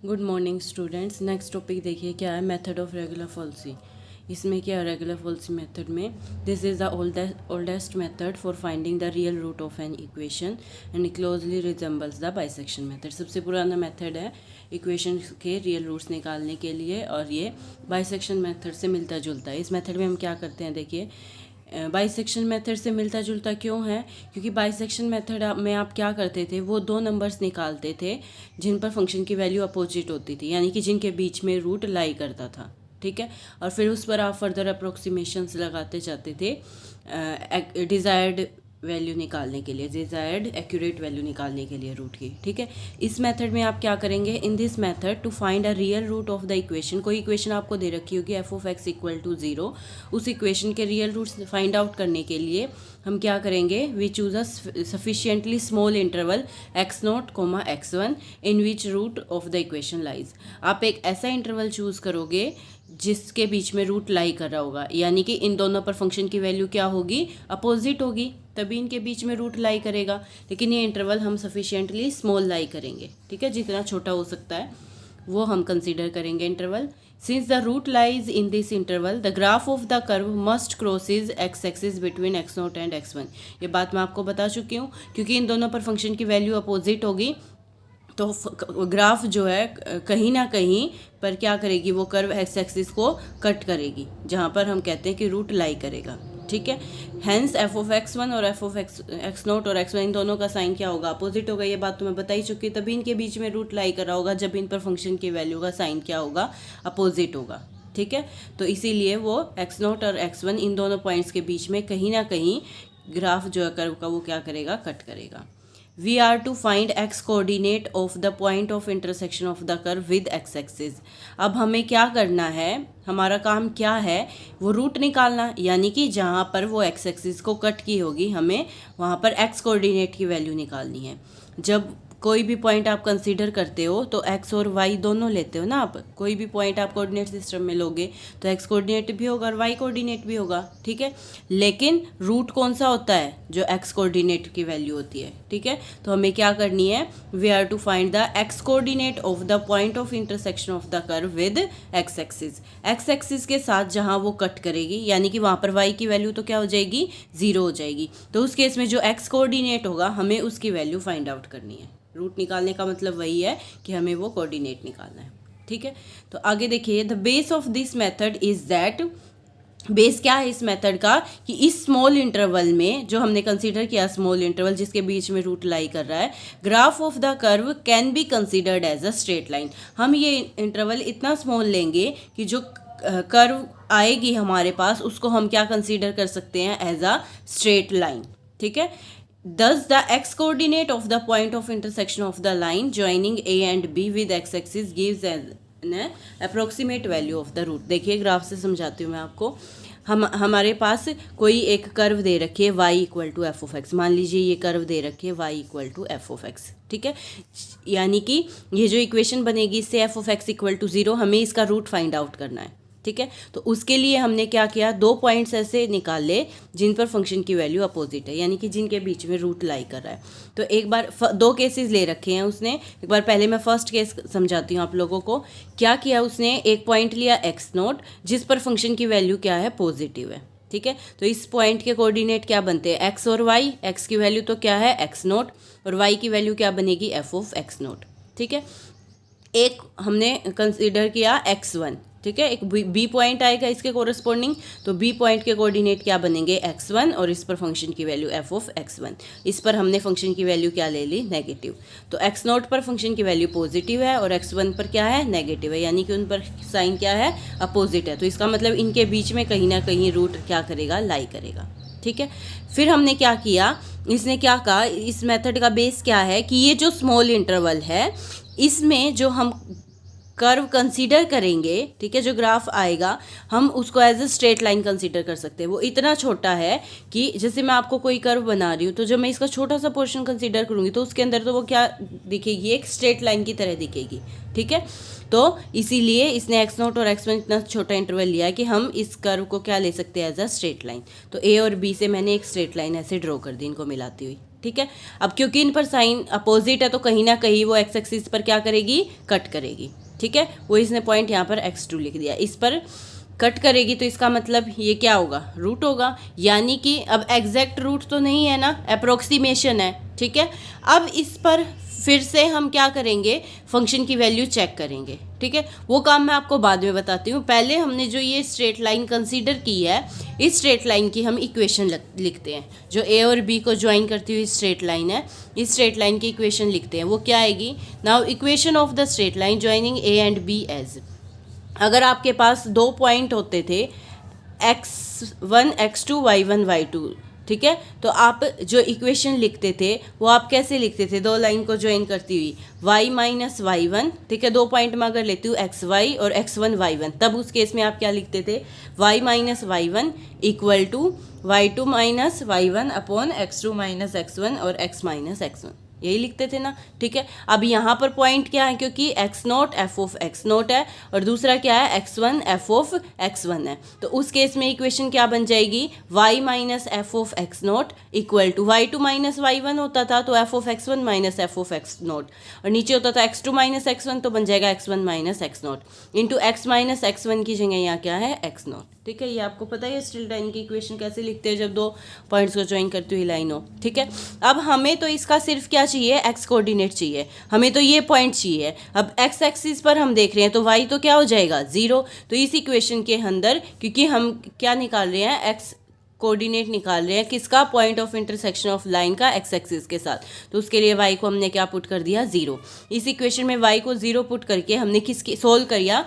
Good morning students. Next topic देखिए क्या है, मेथड ऑफ रेगुलर फॉल्सी। इसमें क्या है, रेगुलर फॉल्सी मेथड में this is the oldest method for finding the real root of an equation and closely resembles the bisection method. सबसे पुराना method है इक्वेशन के रियल रूट्स निकालने के लिए और ये बाइसेक्शन मेथड से मिलता जुलता है। इस मेथड में हम क्या करते हैं, देखिए बाइसेक्शन मेथड से मिलता जुलता क्यों है, क्योंकि बाइसेक्शन मेथड में आप क्या करते थे, वो दो नंबर्स निकालते थे जिन पर फंक्शन की वैल्यू अपोजिट होती थी, यानी कि जिनके बीच में रूट लाई करता था। ठीक है, और फिर उस पर आप फर्दर अप्रोक्सीमेशंस लगाते जाते थे डिज़ायर्ड वैल्यू निकालने के लिए, डिज़ायर्ड एक्यूरेट वैल्यू निकालने के लिए रूट की। ठीक है, इस मेथड में आप क्या करेंगे, in this method to find a real root of the equation, कोई इक्वेशन आपको दे रखी होगी f of x equal to 0, उस इक्वेशन के रियल रूट्स फाइंड आउट करने के लिए हम क्या करेंगे, we choose a sufficiently small interval x0, x1 in which root of the equation lies. आप एक ऐसा इंटरवल चूज करोगे जिसके बीच में रूट लाई कर रहा होगा, यानी कि इन दोनों पर फंक्शन की वैल्यू क्या होगी, अपोजिट होगी, तभी इनके बीच में रूट लाई करेगा। लेकिन ये इंटरवल हम सफिशिएंटली स्मॉल लाई करेंगे। ठीक है, जितना छोटा हो सकता है वो हम कंसीडर करेंगे interval. Since the root lies in this interval the graph of the curve must crosses x axis between x0 and x1। ये बात मैं आपको बता चुकी हूँ, क्योंकि इन दोनों पर फंक्शन की वैल्यू अपोजिट होगी तो ग्राफ जो है कहीं ना कहीं पर क्या करेगी, वो कर्व एक्स एक्सिस को कट करेगी, जहाँ पर हम कहते हैं कि रूट लाई करेगा। ठीक है, हैंस एफ ऑफ x1 और एफ ऑफ x0 और x1 इन दोनों का साइन क्या होगा, अपोजिट होगा। ये बात तो मैं बता ही चुकी, तभी इनके बीच में रूट लाई कर रहा होगा जब इन पर फंक्शन की वैल्यू का साइन क्या होगा, अपोजिट होगा। ठीक है, तो इसीलिए वो x0 और x1 इन दोनों पॉइंट्स के बीच में कहीं ना कहीं ग्राफ जो है कर्व का वो क्या करेगा, कट करेगा। We are to find x coordinate of the point of intersection of the curve with x axis। अब हमें क्या करना है, हमारा काम क्या है, वो रूट निकालना, यानी कि जहाँ पर वो x एक्सिस को कट की होगी हमें वहाँ पर x कोऑर्डिनेट की वैल्यू निकालनी है। जब कोई भी पॉइंट आप कंसीडर करते हो तो x और y दोनों लेते हो ना, आप कोई भी पॉइंट आप कोऑर्डिनेट सिस्टम में लोगे तो x कोऑर्डिनेट भी होगा और y कोऑर्डिनेट भी होगा। ठीक है, लेकिन रूट कौन सा होता है, जो x कोऑर्डिनेट की वैल्यू होती है। ठीक है, तो हमें क्या करनी है, we are to find the x coordinate of the point of intersection of the curve with x axis. x axis के साथ जहाँ वो कट करेगी, यानी कि वहाँ पर y की वैल्यू तो क्या हो जाएगी, 0 हो जाएगी। तो उस केस में जो x कोऑर्डिनेट होगा हमें उसकी वैल्यू फाइंड आउट करनी है। रूट निकालने का मतलब वही है कि हमें वो कोऑर्डिनेट निकालना है। ठीक है, तो आगे देखिए, the base of this method is that, base क्या है इस मेथड का, कि इस स्मॉल इंटरवल में जो हमने कंसीडर किया, स्मॉल इंटरवल जिसके बीच में रूट लाई कर रहा है, graph of the curve can be considered as a straight line. हम ये इंटरवल इतना स्मॉल लेंगे कि जो कर्व आएगी हमारे पास उसको हम क्या कंसीडर कर सकते हैं, एज अ स्ट्रेट लाइन। ठीक है, Thus, the x coordinate of the point of intersection of the line joining A and B with x axis gives an approximate value of the root। देखिए graph से समझाती हूँ मैं आपको। हमारे पास कोई एक कर्व दे रखी है y equal to f of x, मान लीजिए ये कर्व दे रखी है y equal to f of x. ठीक है, यानी कि ये जो इक्वेशन बनेगी इससे f of x equal to 0, हमें इसका रूट फाइंड आउट करना है। ठीक है, तो उसके लिए हमने क्या किया, दो पॉइंट्स ऐसे निकाले जिन पर फंक्शन की वैल्यू अपोजिट है, यानी कि जिनके बीच में रूट लाई कर रहा है। तो एक बार दो केसेस ले रखे हैं उसने, एक बार पहले मैं फर्स्ट केस समझाती हूँ आप लोगों को। क्या किया उसने, एक पॉइंट लिया x0 जिस पर फंक्शन की वैल्यू क्या है, पॉजिटिव है। ठीक है, तो इस पॉइंट के कोऑर्डिनेट क्या बनते हैं, x और y। x की वैल्यू तो क्या है, x0, और y की वैल्यू क्या बनेगी, f ऑफ x0। ठीक है, एक हमने कंसीडर किया x1। ठीक है, एक बी पॉइंट आएगा इसके कोरस्पॉन्डिंग, तो बी पॉइंट के कोऑर्डिनेट क्या बनेंगे, x1, और इस पर फंक्शन की वैल्यू f ऑफ x1। इस पर हमने फंक्शन की वैल्यू क्या ले ली, नेगेटिव। तो x0 पर फंक्शन की वैल्यू पॉजिटिव है और x1 पर क्या है, नेगेटिव है, यानी कि उन पर साइन क्या है, अपोजिट है। तो इसका मतलब इनके बीच में कहीं ना कहीं रूट क्या करेगा, लाई करेगा। ठीक है, फिर हमने क्या किया, इसने क्या कहा, इस मेथड का बेस क्या है कि ये जो स्मॉल इंटरवल है इसमें जो हम कर्व कंसीडर करेंगे, ठीक है, जो ग्राफ आएगा हम उसको as a straight line consider कर सकते हैं। वो इतना छोटा है कि जैसे मैं आपको कोई कर्व बना रही हूँ तो जब मैं इसका छोटा सा पोर्शन कंसीडर करूँगी तो उसके अंदर तो वो क्या दिखेगी, एक स्ट्रेट लाइन की तरह दिखेगी। ठीक है, तो इसीलिए इसने x0 और x1 इतना छोटा इंटरवल लिया है कि हम इस कर्व को क्या ले सकते हैं, एज अ स्ट्रेट लाइन। तो a और b से मैंने एक स्ट्रेट लाइन ऐसे ड्रॉ कर दी इनको मिलाती हुई। ठीक है। अब क्योंकि इन पर साइन अपोजिट है तो कहीं ना कहीं वो एक्स एक्सिस पर क्या करेगी, कट करेगी, ठीक है। वो इसने पॉइंट यहाँ पर x2 लिख दिया, इस पर कट करेगी तो इसका मतलब ये क्या होगा, रूट होगा। यानी कि अब एग्जैक्ट रूट तो नहीं है ना, अप्रोक्सीमेशन है, ठीक है। अब इस पर फिर से हम क्या करेंगे, फंक्शन की वैल्यू चेक करेंगे, ठीक है। वो काम मैं आपको बाद में बताती हूँ। पहले हमने जो ये स्ट्रेट लाइन कंसीडर की है, इस स्ट्रेट लाइन की हम इक्वेशन लिखते हैं। जो ए और बी को ज्वाइन करती हुई स्ट्रेट लाइन है, इस स्ट्रेट लाइन की इक्वेशन लिखते हैं। वो क्या आएगी, now equation of the straight line joining A and B as, अगर आपके पास दो पॉइंट होते थे x1 x2 y1 y2, ठीक है, तो आप जो इक्वेशन लिखते थे वो आप कैसे लिखते थे, दो लाइन को ज्वाइन करती हुई y माइनस y1, ठीक है। दो पॉइंट में अगर लेती हूँ xy और x1 y1, तब उस केस में आप क्या लिखते थे, y minus y1 equal to y2 minus y1 upon x2 minus x1 और x माइनस x1, यही लिखते थे ना, ठीक है। अब यहाँ पर पॉइंट क्या है, क्योंकि x naught F of x note है और दूसरा क्या है x1 एफ ऑफ x1 है, तो उस केस में इक्वेशन क्या बन जाएगी, y minus F of x naught equal to y2 minus y1 होता था तो f of x1 minus F of x naught, और नीचे होता था x2 माइनस x1 तो बन जाएगा x1 minus x note into x minus x1 की जगह यहाँ क्या है x नोट, ठीक है। ये आपको पता है स्ट्रेट लाइन की इक्वेशन कैसे लिखते हैं जब दो पॉइंट्स को ज्वाइन करती हुई लाइन हो, ठीक है। अब हमें तो इसका सिर्फ क्या चाहिए, एक्स कोऑर्डिनेट चाहिए, हमें तो ये पॉइंट चाहिए। अब एक्स एक्सिस पर हम देख रहे हैं तो वाई तो क्या हो जाएगा, 0। तो इस इक्वेशन के अंदर, क्योंकि हम क्या निकाल रहे हैं, एक्स कोऑर्डिनेट निकाल रहे हैं किसका, point of intersection of line का एक्स एक्सिस के साथ, तो उसके लिए वाई को हमने क्या पुट कर दिया, 0। इस इक्वेशन में वाई को 0 पुट करके हमने किसकी सोल्व किया,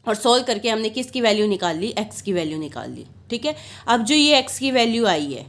और सोल्व करके हमने किसकी वैल्यू निकाल ली, x की वैल्यू निकाल ली, ठीक है। अब जो ये x की वैल्यू आई है,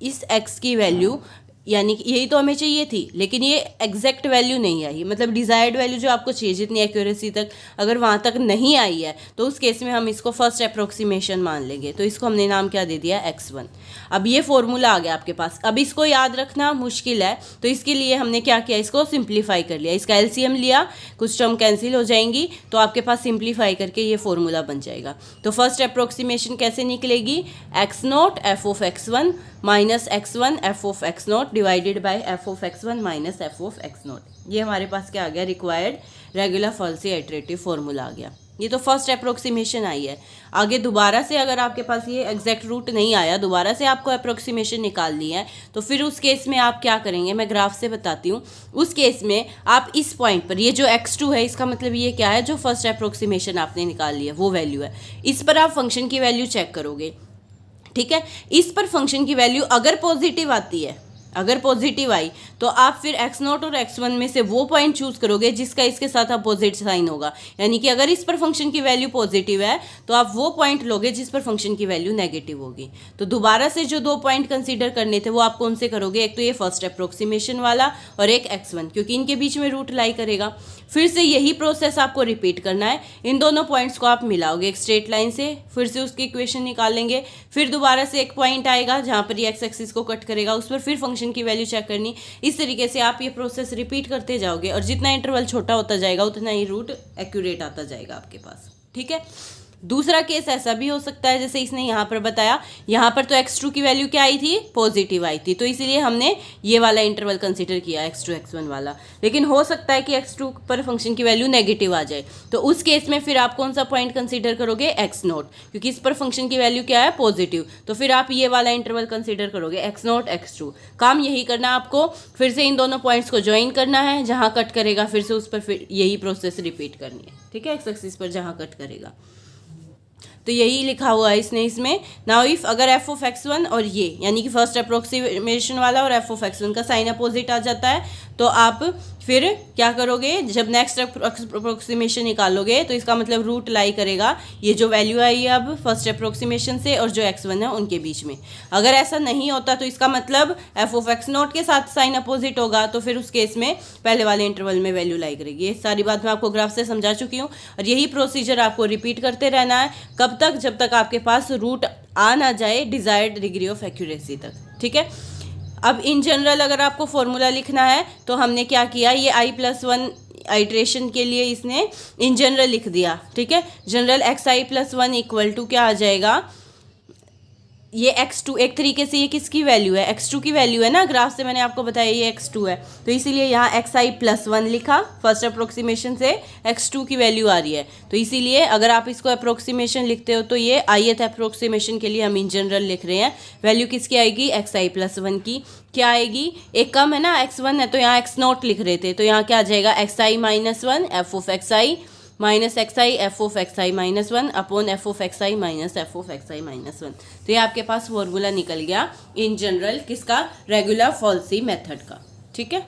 इस x की वैल्यू यानी कि यही तो हमें चाहिए थी, लेकिन ये एग्जैक्ट वैल्यू नहीं आई, मतलब डिज़ायर्ड वैल्यू जो आपको चाहिए जितनी एक्यूरेसी तक, अगर वहाँ तक नहीं आई है तो उस केस में हम इसको फर्स्ट अप्रोक्सीमेशन मान लेंगे। तो इसको हमने नाम क्या दे दिया, x1। अब ये फॉर्मूला आ गया आपके पास। अब इसको याद रखना मुश्किल है तो इसके लिए हमने क्या किया, इसको सिंप्लीफाई कर लिया, इसका एलसीएम लिया, कुछ टर्म कैंसिल हो जाएंगी तो आपके पास सिंप्लीफाई करके ये फॉर्मूला बन जाएगा। तो फर्स्ट अप्रोक्सीमेशन कैसे निकलेगी, x naught F of x1 minus x1 F of x naught divided by F of x1 minus F of x naught. ये हमारे पास क्या आ गया, required regular falsi iterative formula आ गया। ये तो फर्स्ट अप्रोक्सीमेशन आई है। आगे दोबारा से अगर आपके पास ये एग्जैक्ट रूट नहीं आया, दोबारा से आपको अप्रोक्सीमेशन निकालनी है, तो फिर उस केस में आप क्या करेंगे, मैं ग्राफ से बताती हूँ। उस केस में आप इस पॉइंट पर, ये जो x2 है इसका मतलब ये क्या है, जो फर्स्ट अप्रोक्सीमेशन आपने निकाल लिया वो वैल्यू है, इस पर आप फंक्शन की वैल्यू चेक करोगे, ठीक है। इस पर फंक्शन की वैल्यू अगर पॉजिटिव आती है, अगर पॉजिटिव आई तो आप फिर x नोट और x1 में से वो पॉइंट चूज करोगे जिसका इसके साथ अपोजिट साइन होगा। यानी कि अगर इस पर फंक्शन की वैल्यू पॉजिटिव है तो आप वो पॉइंट लोगे जिस पर फंक्शन की वैल्यू नेगेटिव होगी। तो दोबारा से जो दो पॉइंट कंसीडर करने थे वो आप कौन से करोगे, एक तो ये फर्स्ट अप्रोक्सीमेशन वाला और एक x1, क्योंकि इनके बीच में रूट लाई करेगा। फिर से यही प्रोसेस आपको रिपीट करना है। इन दोनों पॉइंट्स को आप मिलाओगे एक स्ट्रेट लाइन से, फिर से उसकी इक्वेशन निकालेंगे, फिर दोबारा से एक पॉइंट आएगा जहाँ पर ये एक्स एक्सिस को कट करेगा, उस पर फिर फंक्शन की वैल्यू चेक करनी। इस तरीके से आप ये प्रोसेस रिपीट करते जाओगे और जितना इंटरवल छोटा होता जाएगा उतना ही रूट एक्यूरेट आता जाएगा आपके पास, ठीक है। दूसरा केस ऐसा भी हो सकता है जैसे इसने यहाँ पर बताया, यहाँ पर तो x2 की वैल्यू क्या आई थी, पॉजिटिव आई थी, तो इसीलिए हमने ये वाला इंटरवल कंसीडर किया x2 x1 वाला। लेकिन हो सकता है कि x2 पर फंक्शन की वैल्यू नेगेटिव आ जाए, तो उस केस में फिर आप कौन सा पॉइंट कंसीडर करोगे, x नोट, क्योंकि इस पर फंक्शन की वैल्यू क्या है, पॉजिटिव, तो फिर आप ये वाला इंटरवल कंसीडर करोगे x नोट x2। काम यही करना आपको, फिर से इन दोनों पॉइंट्स को ज्वाइन करना है, जहाँ कट करेगा फिर से उस पर फिर यही प्रोसेस रिपीट करनी है, ठीक है, एक्स एक्सिस पर जहाँ कट करेगा। तो यही लिखा हुआ है इसने इसमें। नाउ इफ अगर एफ ऑफ x1 और ये यानी कि फर्स्ट अप्रोक्सीमेशन वाला और एफ ऑफ x1 का साइन अपोजिट आ जाता है, तो आप फिर क्या करोगे, जब नेक्स्ट अप्रोक्सीमेशन निकालोगे तो इसका मतलब रूट लाई करेगा ये जो वैल्यू आई है अब फर्स्ट अप्रोक्सीमेशन से और जो x1 है उनके बीच में। अगर ऐसा नहीं होता तो इसका मतलब एफ ऑफ x नोट के साथ साइन अपोजिट होगा, तो फिर उस केस में पहले वाले इंटरवल में वैल्यू लाई करेगी। ये सारी बात मैं आपको ग्राफ से समझा चुकी हूँ और यही प्रोसीजर आपको रिपीट करते रहना है। कब तक, जब तक आपके पास रूट आ ना जाए डिजायर्ड डिग्री ऑफ एक्यूरेसी तक, ठीक है। अब इन जनरल अगर आपको फॉर्मूला लिखना है तो हमने क्या किया, ये i+1 आइट्रेशन के लिए इसने इन जनरल लिख दिया, ठीक है। जनरल xi+1 इक्वल टू क्या आ जाएगा, ये x2 एक तरीके से ये किसकी वैल्यू है, x2 की वैल्यू है ना, ग्राफ से मैंने आपको बताया ये x2 है, तो इसीलिए यहाँ xi+1 लिखा, फर्स्ट अप्रोक्सीमेशन से x2 की वैल्यू आ रही है, तो इसीलिए अगर आप इसको अप्रोक्सीमेशन लिखते हो तो ये ith अप्रोक्सीमेशन के लिए हम इन जनरल लिख रहे हैं, वैल्यू किसकी आएगी, xi+1 की। क्या आएगी, एक कम है ना, x1 है तो यहाँ x0 लिख रहे थे, तो यहाँ क्या आ जाएगा, xi-1 f(xi) माइनस एक्स आई -1 अपॉन f(xi) माइनस f(xi) -1। तो ये आपके पास फॉर्मूला निकल गया इन जनरल किसका, रेगुलर फॉल्सी मेथड का। ठीक है।